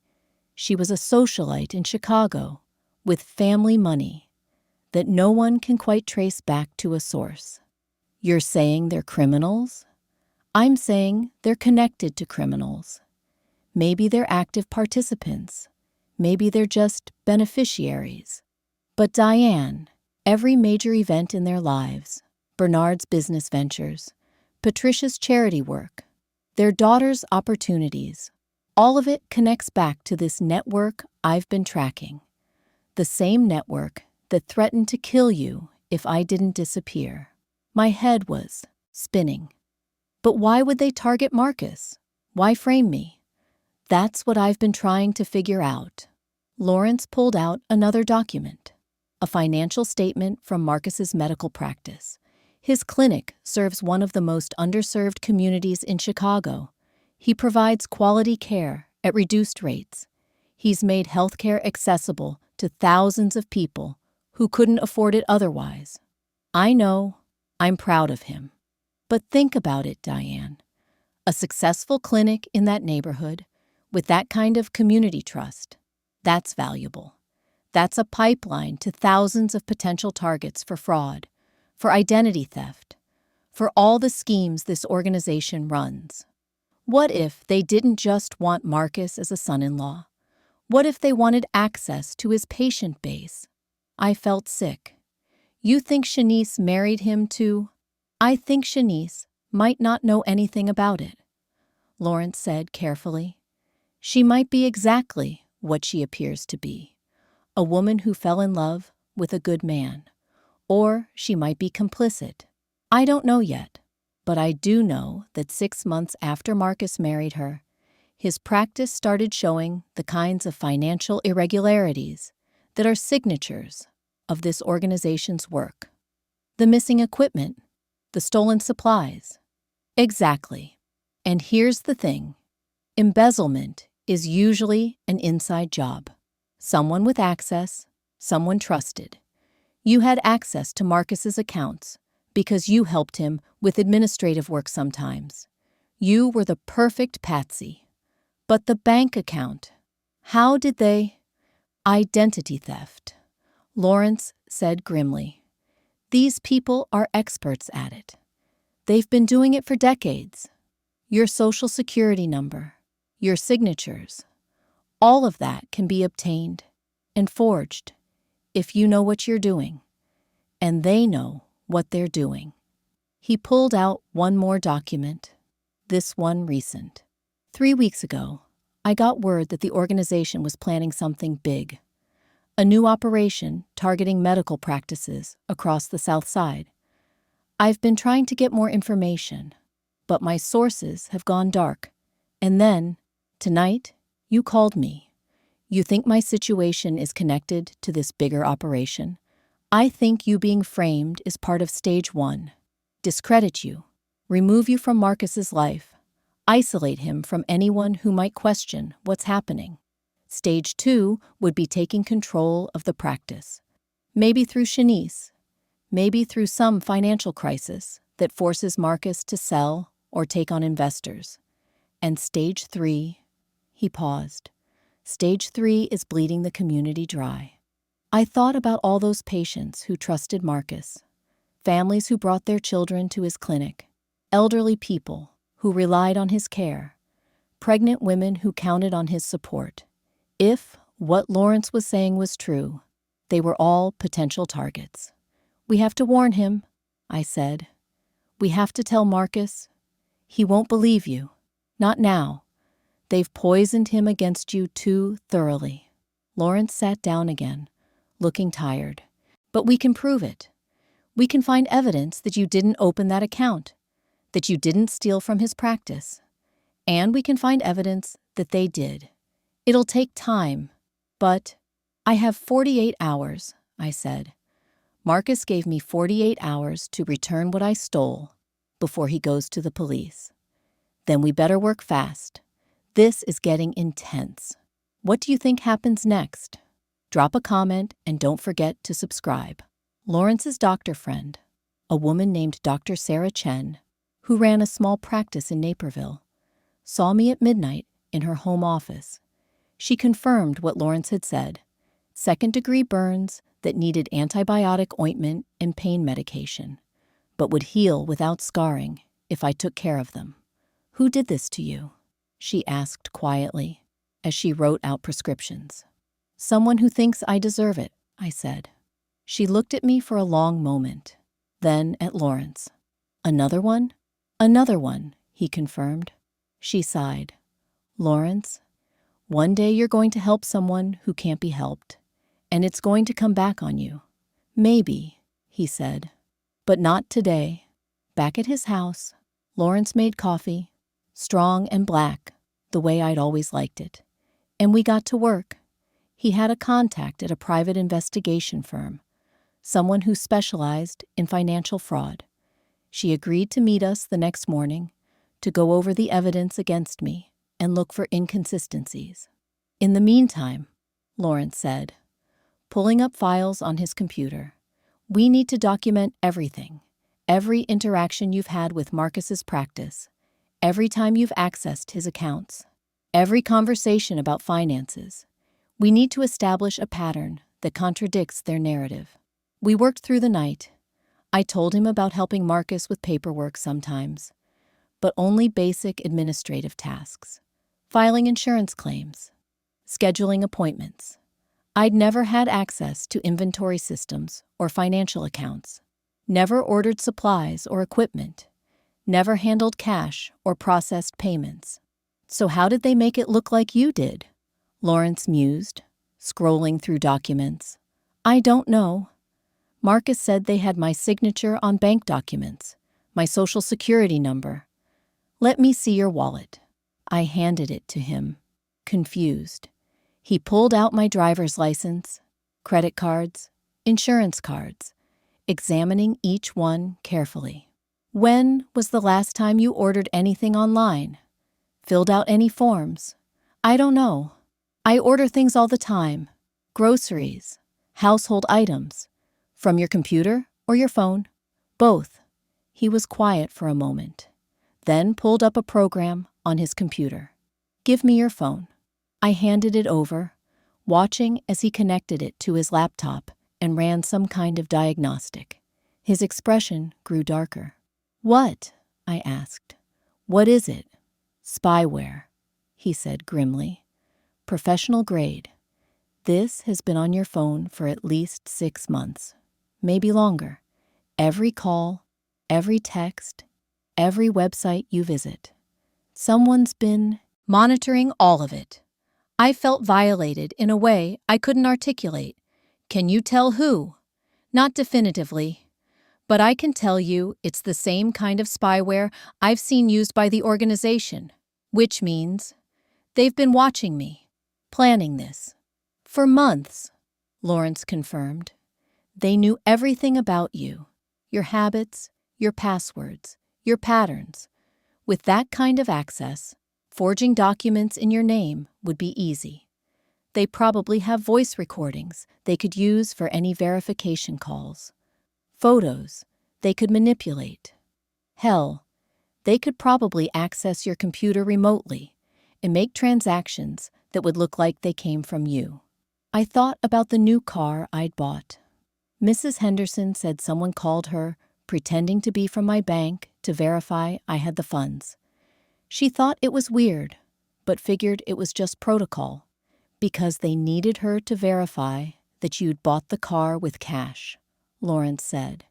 she was a socialite in Chicago with family money that no one can quite trace back to a source. You're saying they're criminals? I'm saying they're connected to criminals. Maybe they're active participants. Maybe they're just beneficiaries. But Diane, every major event in their lives, Bernard's business ventures, Patricia's charity work, their daughter's opportunities, all of it connects back to this network I've been tracking. The same network that threatened to kill you if I didn't disappear. My head was spinning. But why would they target Marcus? Why frame me? That's what I've been trying to figure out. Lawrence pulled out another document, a financial statement from Marcus's medical practice. His clinic serves one of the most underserved communities in Chicago. He provides quality care at reduced rates. He's made healthcare accessible to thousands of people who couldn't afford it otherwise. I know, I'm proud of him. But think about it, Diane. A successful clinic in that neighborhood, with that kind of community trust, that's valuable. That's a pipeline to thousands of potential targets for fraud, for identity theft, for all the schemes this organization runs. What if they didn't just want Marcus as a son-in-law? What if they wanted access to his patient base? I felt sick. You think Shanice married him too? I think Shanice might not know anything about it, Lawrence said carefully. She might be exactly what she appears to be, a woman who fell in love with a good man. Or she might be complicit. I don't know yet, but I do know that 6 months after Marcus married her, his practice started showing the kinds of financial irregularities that are signatures of this organization's work. The missing equipment, the stolen supplies. Exactly. And here's the thing. Embezzlement is usually an inside job. Someone with access, someone trusted. You had access to Marcus's accounts because you helped him with administrative work sometimes. You were the perfect patsy. But the bank account, how did they? Identity theft, Lawrence said grimly. These people are experts at it. They've been doing it for decades. Your social security number, your signatures, all of that can be obtained and forged if you know what you're doing, and they know what they're doing. He pulled out one more document, this one recent. 3 weeks ago, I got word that the organization was planning something big, a new operation targeting medical practices across the South Side. I've been trying to get more information, but my sources have gone dark. And then, tonight, you called me. You think my situation is connected to this bigger operation? I think you being framed is part of stage 1. Discredit you, remove you from Marcus's life, isolate him from anyone who might question what's happening. Stage 2 would be taking control of the practice. Maybe through Shanice, maybe through some financial crisis that forces Marcus to sell or take on investors. And stage 3, he paused. Stage 3 is bleeding the community dry. I thought about all those patients who trusted Marcus, families who brought their children to his clinic, elderly people who relied on his care, pregnant women who counted on his support. If what Lawrence was saying was true, they were all potential targets. We have to warn him, I said. We have to tell Marcus. He won't believe you. Not now. They've poisoned him against you too thoroughly. Lawrence sat down again, looking tired. But we can prove it. We can find evidence that you didn't open that account, that you didn't steal from his practice. And we can find evidence that they did. It'll take time, but I have 48 hours, I said. Marcus gave me 48 hours to return what I stole before he goes to the police. Then we better work fast. This is getting intense. What do you think happens next? Drop a comment and don't forget to subscribe. Lawrence's doctor friend, a woman named Dr. Sarah Chen, who ran a small practice in Naperville, saw me at midnight in her home office. She confirmed what Lawrence had said, second-degree burns that needed antibiotic ointment and pain medication, but would heal without scarring if I took care of them. Who did this to you? She asked quietly as she wrote out prescriptions. Someone who thinks I deserve it, I said. She looked at me for a long moment, then at Lawrence. Another one? Another one, he confirmed. She sighed. Lawrence, one day you're going to help someone who can't be helped, and it's going to come back on you. Maybe, he said, but not today. Back at his house, Lawrence made coffee, strong and black, the way I'd always liked it. And we got to work. He had a contact at a private investigation firm, someone who specialized in financial fraud. She agreed to meet us the next morning to go over the evidence against me and look for inconsistencies. In the meantime, Lawrence said, pulling up files on his computer, we need to document everything, every interaction you've had with Marcus's practice, every time you've accessed his accounts, every conversation about finances. We need to establish a pattern that contradicts their narrative. We worked through the night. I told him about helping Marcus with paperwork sometimes, but only basic administrative tasks. Filing insurance claims, scheduling appointments. I'd never had access to inventory systems or financial accounts, never ordered supplies or equipment, never handled cash or processed payments. So how did they make it look like you did? Lawrence mused, scrolling through documents. I don't know. Marcus said they had my signature on bank documents, my social security number. Let me see your wallet. I handed it to him, confused. He pulled out my driver's license, credit cards, insurance cards, examining each one carefully. When was the last time you ordered anything online? Filled out any forms? I don't know. I order things all the time. Groceries, Household items. From your computer or your phone? Both. He was quiet for a moment, then pulled up a program on his computer. Give me your phone. I handed it over, watching as he connected it to his laptop and ran some kind of diagnostic. His expression grew darker. What? I asked. What is it? Spyware, he said grimly. Professional grade. This has been on your phone for at least 6 months, maybe longer. Every call, every text, every website you visit. Someone's been monitoring all of it. I felt violated in a way I couldn't articulate. Can you tell who? Not definitively, but I can tell you it's the same kind of spyware I've seen used by the organization, which means they've been watching me, planning this. For months, Lawrence confirmed. They knew everything about you, your habits, your passwords, your patterns. With that kind of access, forging documents in your name would be easy. They probably have voice recordings they could use for any verification calls. Photos they could manipulate. Hell, they could probably access your computer remotely and make transactions that would look like they came from you. I thought about the new car I'd bought. Mrs. Henderson said someone called her, pretending to be from my bank to verify I had the funds. She thought it was weird, but figured it was just protocol, because they needed her to verify that you'd bought the car with cash, Lawrence said.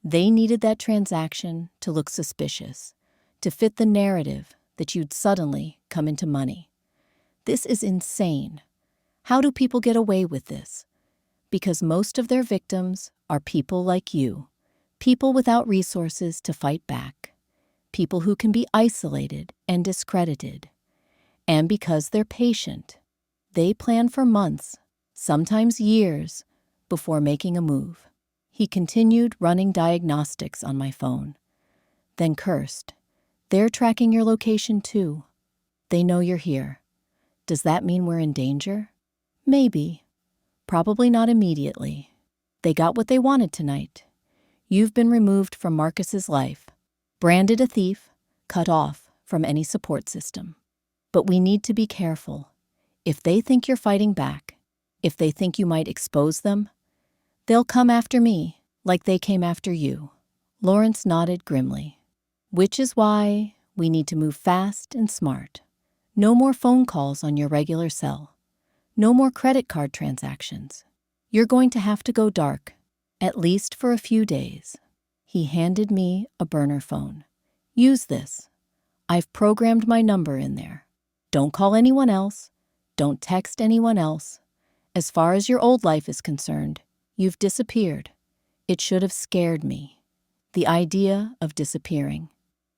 They needed that transaction to look suspicious, to fit the narrative that you'd suddenly come into money. This is insane. How do people get away with this? Because most of their victims are people like you, people without resources to fight back, people who can be isolated and discredited. And because they're patient, they plan for months, sometimes years, before making a move. He continued running diagnostics on my phone, then cursed. They're tracking your location too. They know you're here. Does that mean we're in danger? Maybe. Probably not immediately. They got what they wanted tonight. You've been removed from Marcus's life, branded a thief, cut off from any support system. But we need to be careful. If they think you're fighting back, if they think you might expose them, they'll come after me like they came after you. Lawrence nodded grimly. Which is why we need to move fast and smart. No more phone calls on your regular cell. No more credit card transactions. You're going to have to go dark, at least for a few days. He handed me a burner phone. Use this. I've programmed my number in there. Don't call anyone else. Don't text anyone else. As far as your old life is concerned, you've disappeared. It should have scared me, the idea of disappearing.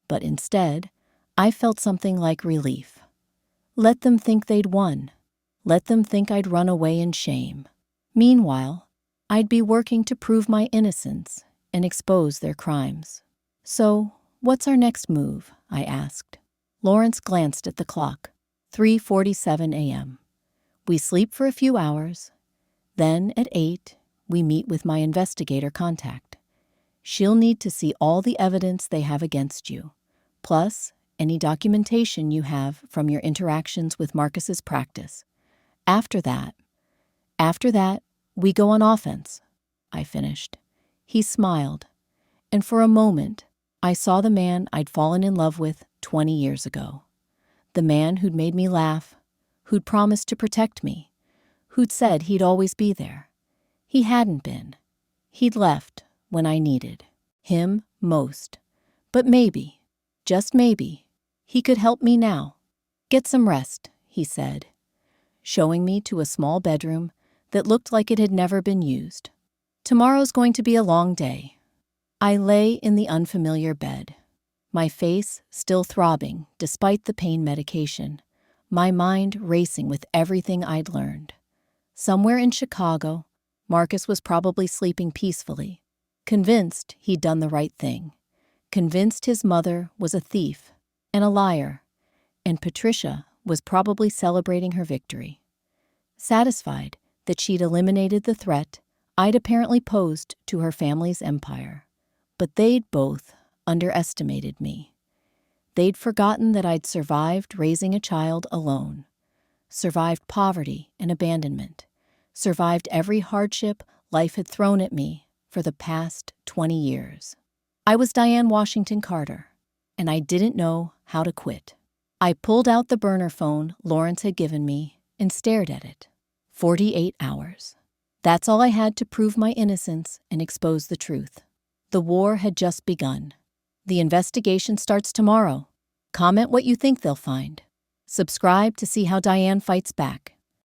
But instead, I felt something like relief. Let them think they'd won. Let them think I'd run away in shame. Meanwhile, I'd be working to prove my innocence and expose their crimes. So, what's our next move? I asked. Lawrence glanced at the clock. 3:47 a.m. We sleep for a few hours. Then, at 8, we meet with my investigator contact. She'll need to see all the evidence they have against you, plus any documentation you have from your interactions with Marcus's practice. After that, we go on offense, I finished. He smiled, and for a moment, I saw the man I'd fallen in love with 20 years ago. The man who'd made me laugh, who'd promised to protect me, who'd said he'd always be there. He hadn't been. He'd left when I needed him most. But maybe, just maybe, he could help me now. Get some rest, he said, showing me to a small bedroom that looked like it had never been used. Tomorrow's going to be a long day. I lay in the unfamiliar bed, my face still throbbing despite the pain medication, my mind racing with everything I'd learned. Somewhere in Chicago, Marcus was probably sleeping peacefully, convinced he'd done the right thing, convinced his mother was a thief and a liar, and Patricia was probably celebrating her victory. Satisfied that she'd eliminated the threat I'd apparently posed to her family's empire, but they'd both underestimated me. They'd forgotten that I'd survived raising a child alone, survived poverty and abandonment, survived every hardship life had thrown at me for the past 20 years. I was Diane Washington Carter, and I didn't know how to quit. I pulled out the burner phone Lawrence had given me and stared at it. 48 hours. That's all I had to prove my innocence and expose the truth. The war had just begun. The investigation starts tomorrow. Comment what you think they'll find. Subscribe to see how Diane fights back.